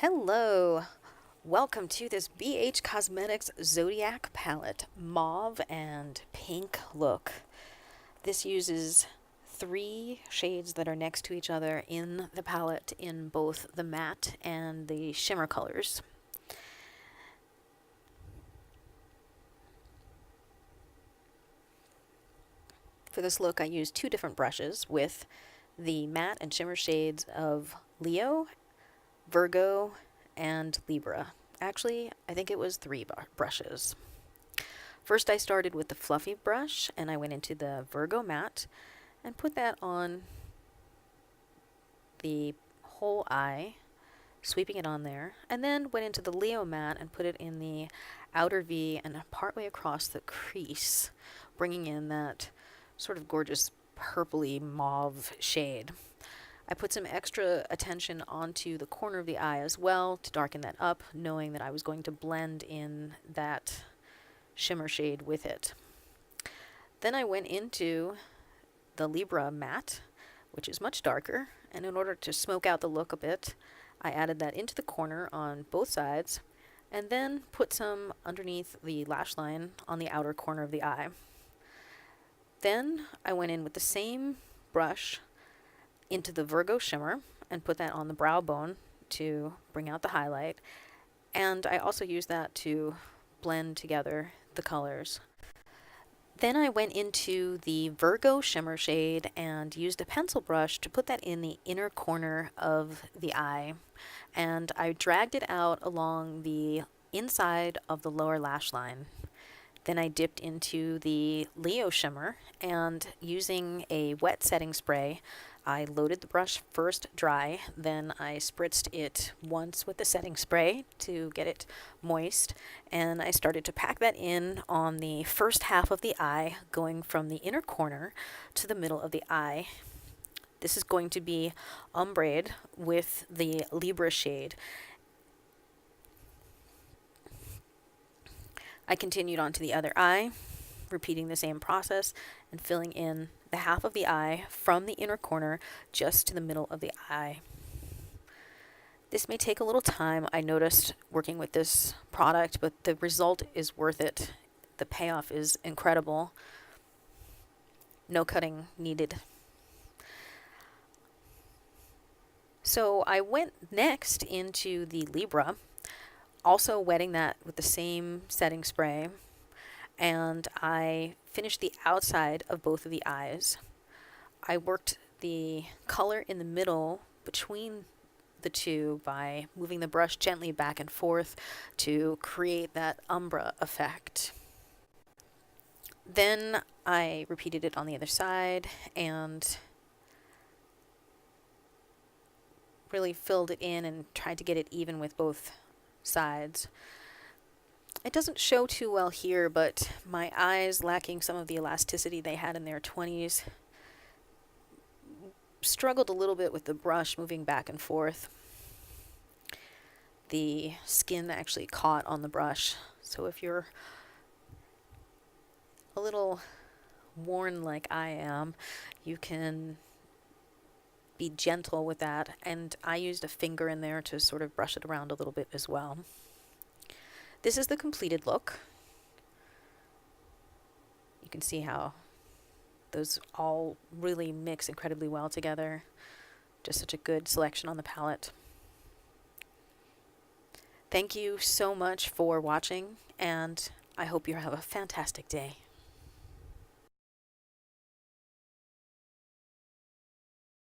Hello, welcome to this BH Cosmetics Zodiac palette, mauve and pink look. This uses 3 shades that are next to each other in the palette in both the matte and the shimmer colors. For this look I used 2 different brushes with the matte and shimmer shades of Leo, Virgo, and Libra. Actually, I think it was 3 brushes. First I started with the fluffy brush and I went into the Virgo matte and put that on the whole eye, sweeping it on there, and then went into the Leo matte and put it in the outer V and partway across the crease, bringing in that sort of gorgeous purpley mauve shade. I put some extra attention onto the corner of the eye as well to darken that up, knowing that I was going to blend in that shimmer shade with it. Then I went into the Libra matte, which is much darker, and in order to smoke out the look a bit, I added that into the corner on both sides, and then put some underneath the lash line on the outer corner of the eye. Then I went in with the same brush into the Virgo shimmer and put that on the brow bone to bring out the highlight, and I also used that to blend together the colors. Then I went into the Virgo shimmer shade and used a pencil brush to put that in the inner corner of the eye, and I dragged it out along the inside of the lower lash line. Then I dipped into the Leo shimmer and using a wet setting spray, I loaded the brush first dry, then I spritzed it once with the setting spray to get it moist, and I started to pack that in on the first half of the eye, going from the inner corner to the middle of the eye. This is going to be ombre with the Libra shade. I continued on to the other eye, repeating the same process and filling in the half of the eye from the inner corner just to the middle of the eye. This may take a little time, I noticed, working with this product, but the result is worth it. The payoff is incredible. No cutting needed. So I went next into the Libra, also wetting that with the same setting spray, and I finished the outside of both of the eyes. I worked the color in the middle between the two by moving the brush gently back and forth to create that umbre effect. Then I repeated it on the other side and really filled it in and tried to get it even with both sides. It doesn't show too well here, but my eyes, lacking some of the elasticity they had in their 20s, struggled a little bit with the brush moving back and forth. The skin actually caught on the brush, so if you're a little worn like I am, you can be gentle with that, and I used a finger in there to sort of brush it around a little bit as well. This is the completed look. You can see how those all really mix incredibly well together. Just such a good selection on the palette. Thank you so much for watching, and I hope you have a fantastic day.